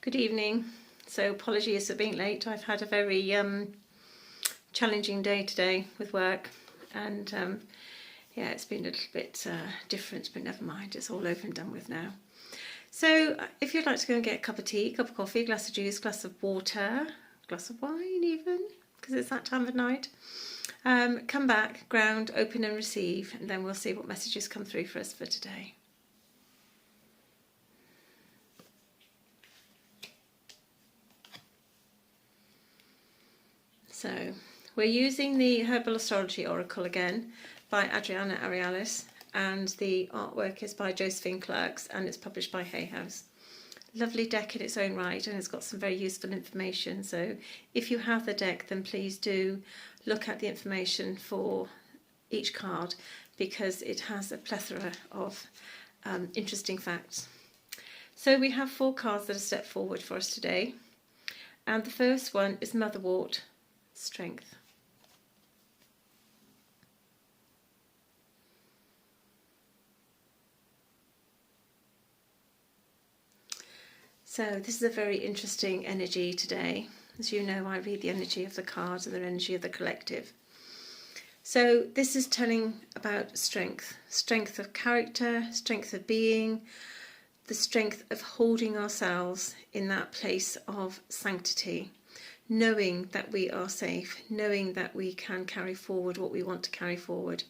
Good evening. So apologies for being late. I've had a very challenging day today with work, and yeah, it's been a little bit different, but never mind, it's all over and done with now. So if you'd like to go and get a cup of tea, cup of coffee, glass of juice, glass of water, glass of wine even, because it's that time of night, come back, ground, open and receive, and then we'll see what messages come through for us for today. So we're using the Herbal Astrology Oracle again by Adriana Arialis, and the artwork is by Josephine Clerks and it's published by Hay House. Lovely deck in its own right, and it's got some very useful information. So if you have the deck, then please do look at the information for each card, because it has a plethora of interesting facts. So we have 4 cards that are stepped forward for us today, and the first one is Motherwort, Strength. So this is a very interesting energy today. As you know, I read the energy of the cards and the energy of the collective. So this is telling about strength. Strength of character, strength of being, the strength of holding ourselves in that place of sanctity. Knowing that we are safe, knowing that we can carry forward what we want to carry forward,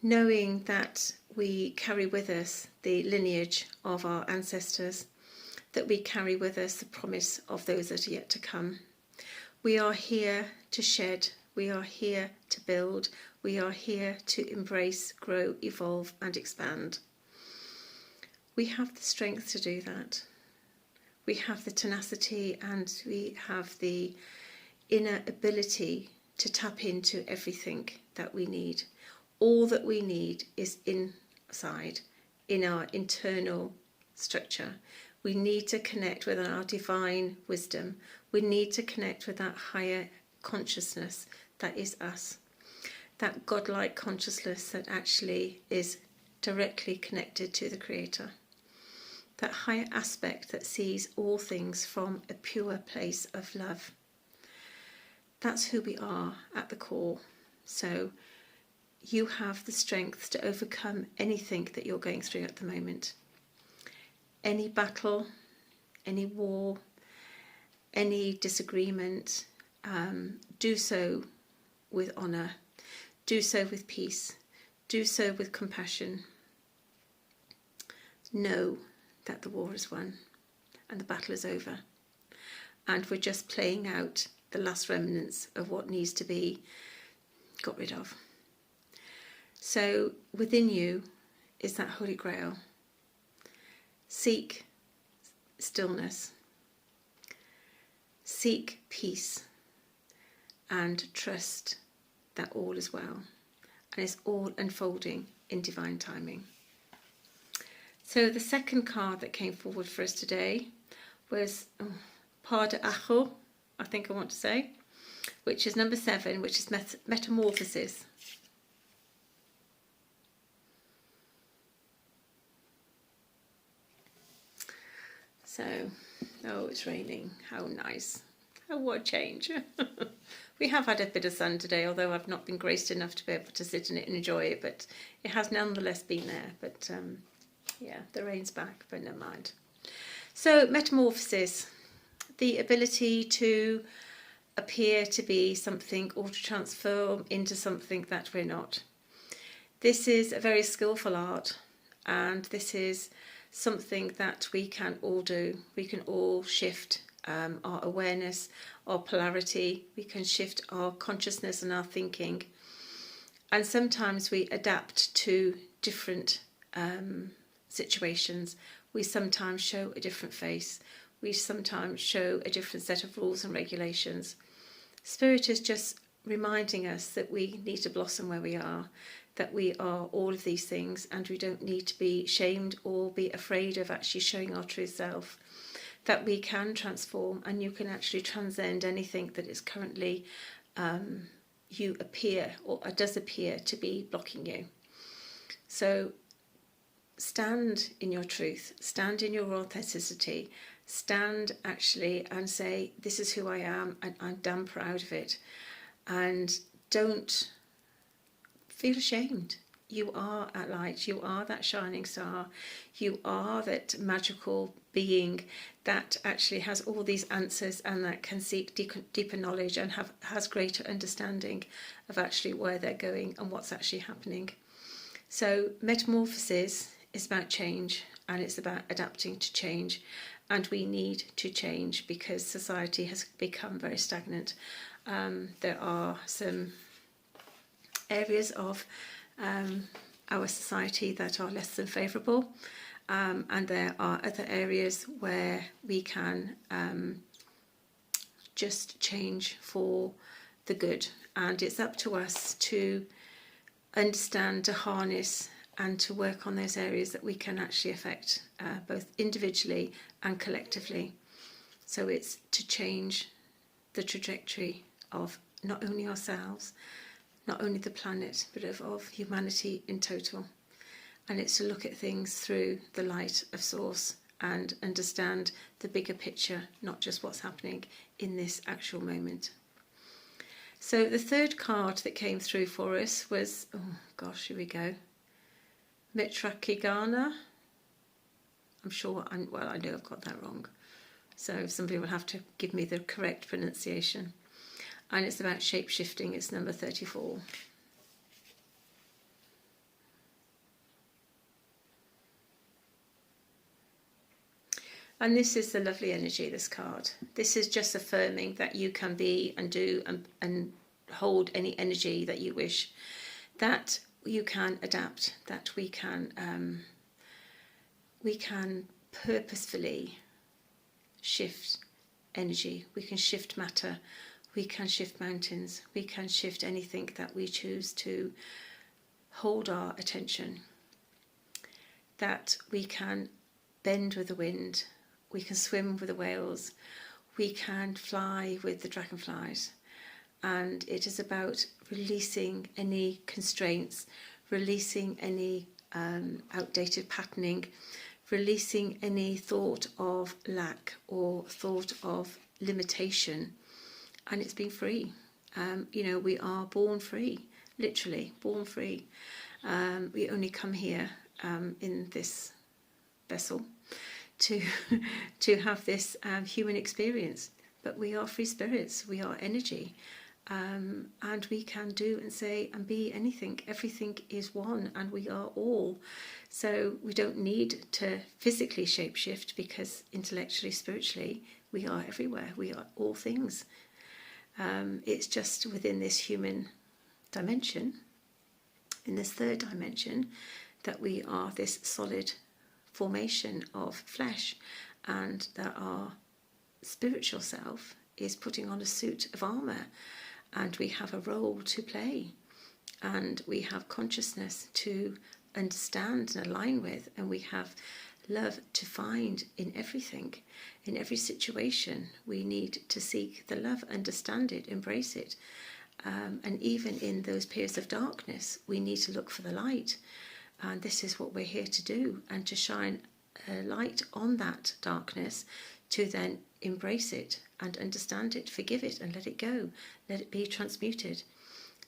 knowing that we carry with us the lineage of our ancestors, that we carry with us the promise of those that are yet to come. We are here to shed, we are here to build, we are here to embrace, grow, evolve and expand. We have the strength to do that. We have the tenacity and we have the inner ability to tap into everything that we need. All that we need is inside, in our internal structure. We need to connect with our divine wisdom. We need to connect with that higher consciousness that is us. That godlike consciousness that actually is directly connected to the Creator. That higher aspect that sees all things from a pure place of love. That's who we are at the core. So you have the strength to overcome anything that you're going through at the moment. Any battle, any war, any disagreement, do so with honour, do so with peace, do so with compassion. Know that the war is won and the battle is over, and we're just playing out the last remnants of what needs to be got rid of. So within you is that Holy Grail. Seek stillness, seek peace, and trust that all is well, and it's all unfolding in divine timing. So the second card that came forward for us today was Par de Acho, I think I want to say, which is number 7, which is Metamorphosis. So, oh, it's raining. How nice. Oh, what a change. We have had a bit of sun today, although I've not been graced enough to be able to sit in it and enjoy it, but it has nonetheless been there. But yeah, the rain's back, but never mind. So, metamorphosis, the ability to appear to be something or to transform into something that we're not. This is a very skillful art, and this is something that we can all do. We can all shift our awareness, our polarity. We can shift our consciousness and our thinking. And sometimes we adapt to different situations. We sometimes show a different face. We sometimes show a different set of rules and regulations. Spirit is just reminding us that we need to blossom where we are, that we are all of these things, and we don't need to be shamed or be afraid of actually showing our true self, that we can transform and you can actually transcend anything that is currently you appear or does appear to be blocking you. So stand in your truth, stand in your authenticity, stand actually and say, this is who I am and I'm damn proud of it. And don't feel ashamed. You are at light, you are that shining star, you are that magical being that actually has all these answers and that can seek deeper knowledge and has greater understanding of actually where they're going and what's actually happening. So metamorphosis is about change, and it's about adapting to change, and we need to change because society has become very stagnant. There are some areas of our society that are less than favourable, and there are other areas where we can just change for the good, and it's up to us to understand, to harness and to work on those areas that we can actually affect, both individually and collectively. So it's to change the trajectory of not only ourselves, not only the planet, but of humanity in total. And it's to look at things through the light of source and understand the bigger picture, not just what's happening in this actual moment. So the third card that came through for us was, oh gosh, here we go, Mitrakigana. I'm sure, I know I've got that wrong. So somebody will have to give me the correct pronunciation. And it's about shape-shifting. It's number 34. And this is the lovely energy, this card. This is just affirming that you can be and do and hold any energy that you wish, that you can adapt, that we can purposefully shift energy, we can shift matter, we can shift mountains, we can shift anything that we choose to hold our attention, that we can bend with the wind, we can swim with the whales, we can fly with the dragonflies. And it is about releasing any constraints, releasing any outdated patterning, releasing any thought of lack or thought of limitation, and it's being free. We are born free, literally born free. We only come here in this vessel to have this human experience, but we are free spirits, we are energy, and we can do and say and be anything. Everything is one, and we are all. So we don't need to physically shapeshift, because intellectually, spiritually, we are everywhere. We are all things. It's just within this human dimension, in this third dimension, that we are this solid formation of flesh, and that our spiritual self is putting on a suit of armour, and we have a role to play, and we have consciousness to understand and align with, and we have love to find in everything, in every situation. We need to seek the love, understand it, embrace it, and even in those periods of darkness, we need to look for the light. And this is what we're here to do, and to shine a light on that darkness, to then embrace it and understand it, forgive it and let it go, let it be transmuted.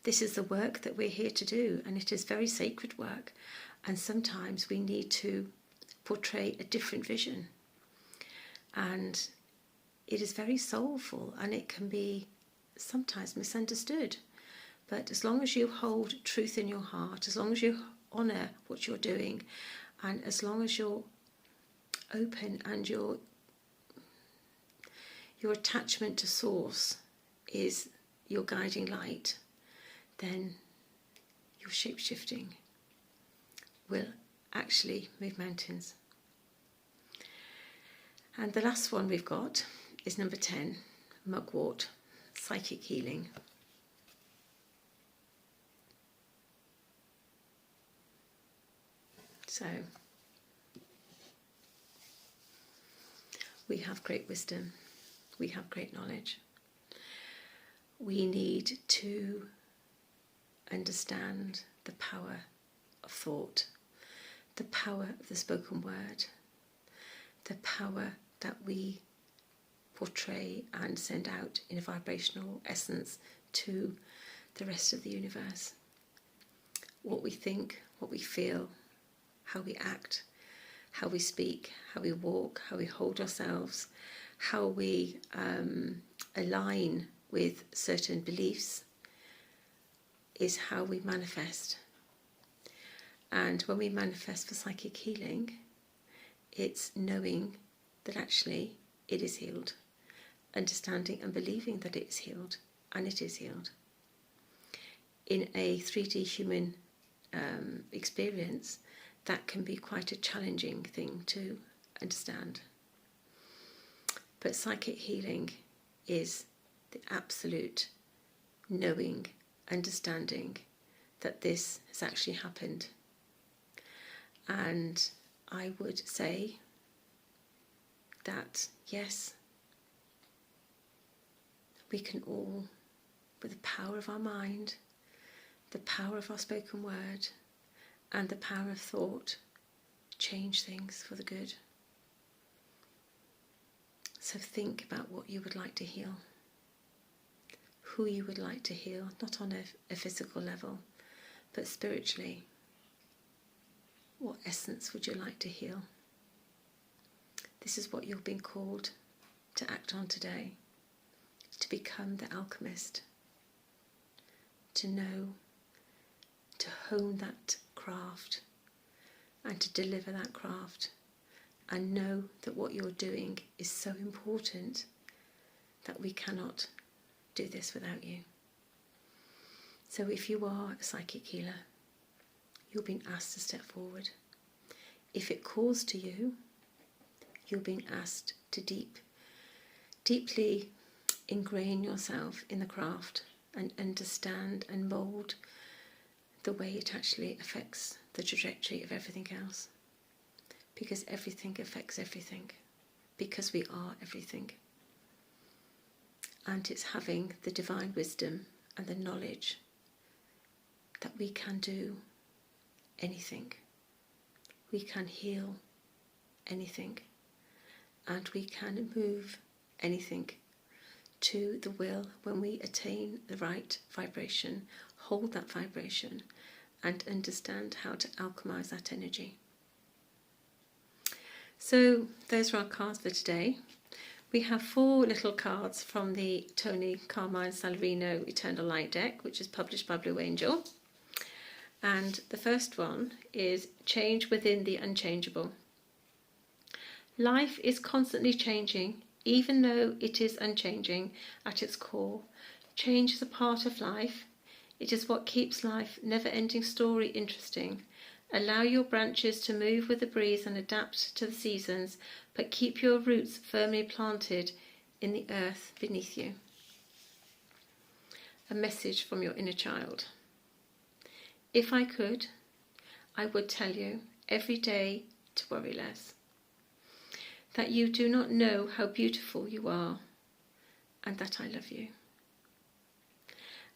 This is the work that we're here to do, and it is very sacred work, and sometimes we need to portray a different vision, and it is very soulful, and it can be sometimes misunderstood. But as long as you hold truth in your heart, as long as you honour what you're doing, and as long as you're open and your attachment to source is your guiding light, then your shape-shifting will actually move mountains. And the last one we've got is number 10, Mugwort, Psychic Healing. So we have great wisdom, we have great knowledge. We need to understand the power of thought, the power of the spoken word, the power that we portray and send out in a vibrational essence to the rest of the universe. What we think, what we feel, how we act, how we speak, how we walk, how we hold ourselves, how we align with certain beliefs is how we manifest. And when we manifest for psychic healing, it's knowing that actually it is healed, understanding and believing that it is healed, and it is healed. In a 3D human experience, that can be quite a challenging thing to understand. But psychic healing is the absolute knowing, understanding that this has actually happened. And I would say that, yes, we can all, with the power of our mind, the power of our spoken word, and the power of thought, change things for the good. So think about what you would like to heal, who you would like to heal, not on a physical level, but spiritually. What essence would you like to heal? This is what you've been called to act on today, to become the alchemist, to know, to hone that craft and to deliver that craft, and know that what you're doing is so important that we cannot do this without you. So if you are a psychic healer, you're being asked to step forward. If it calls to you, you're being asked to deeply ingrain yourself in the craft and understand and mould the way it actually affects the trajectory of everything else. Because everything affects everything. Because we are everything. And it's having the divine wisdom and the knowledge that we can do anything. We can heal anything. And we can move anything to the will when we attain the right vibration, hold that vibration, and understand how to alchemize that energy. So those are our cards for today. We have 4 little cards from the Tony Carmine Salarino Eternal Light deck, which is published by Blue Angel. And the first one is Change Within the Unchangeable. Life is constantly changing, even though it is unchanging at its core. Change is a part of life. It is what keeps life never-ending story interesting. Allow your branches to move with the breeze and adapt to the seasons, but keep your roots firmly planted in the earth beneath you. A message from your inner child. If I could, I would tell you every day to worry less. That you do not know how beautiful you are, and that I love you.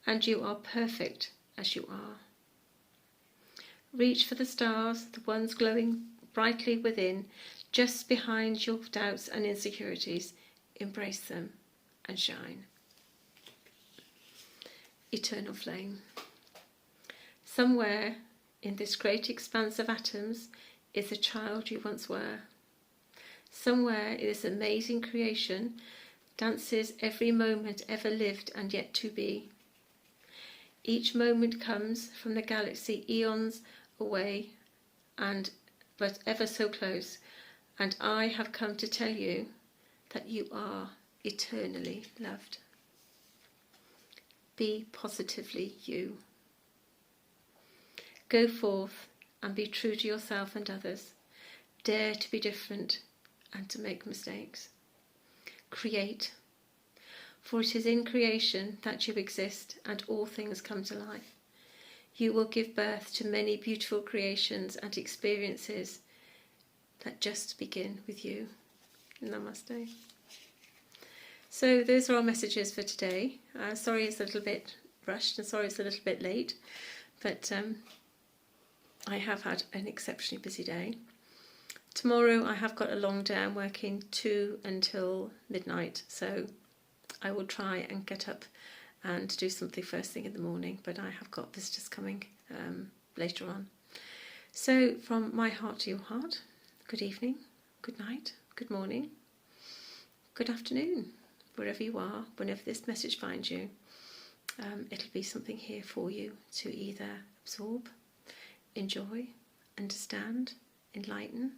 And you are perfect as you are. Reach for the stars, the ones glowing brightly within, just behind your doubts and insecurities. Embrace them and shine. Eternal flame. Somewhere in this great expanse of atoms is the child you once were. Somewhere in this amazing creation dances every moment ever lived and yet to be. Each moment comes from the galaxy eons away, but ever so close, and I have come to tell you that you are eternally loved. Be positively you. Go forth and be true to yourself and others. Dare to be different and to make mistakes. Create, for it is in creation that you exist and all things come to life. You will give birth to many beautiful creations and experiences that just begin with you. Namaste. So those are our messages for today. Sorry it's a little bit rushed and sorry it's a little bit late, but I have had an exceptionally busy day. Tomorrow I have got a long day. I'm working 2 until midnight, so I will try and get up and do something first thing in the morning, but I have got visitors coming later on. So from my heart to your heart, good evening, good night, good morning, good afternoon, wherever you are, whenever this message finds you. It'll be something here for you to either absorb, enjoy, understand, enlighten,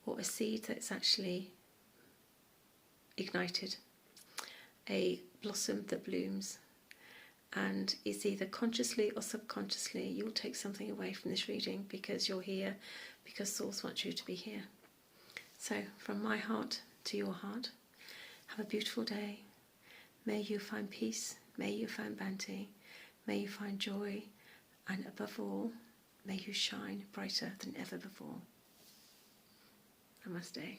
or a seed that's actually ignited, a blossom that blooms, and is either consciously or subconsciously you'll take something away from this reading because you're here, because Source wants you to be here. So from my heart to your heart, have a beautiful day. May you find peace, may you find bounty, may you find joy, and above all, may you shine brighter than ever before. Namaste.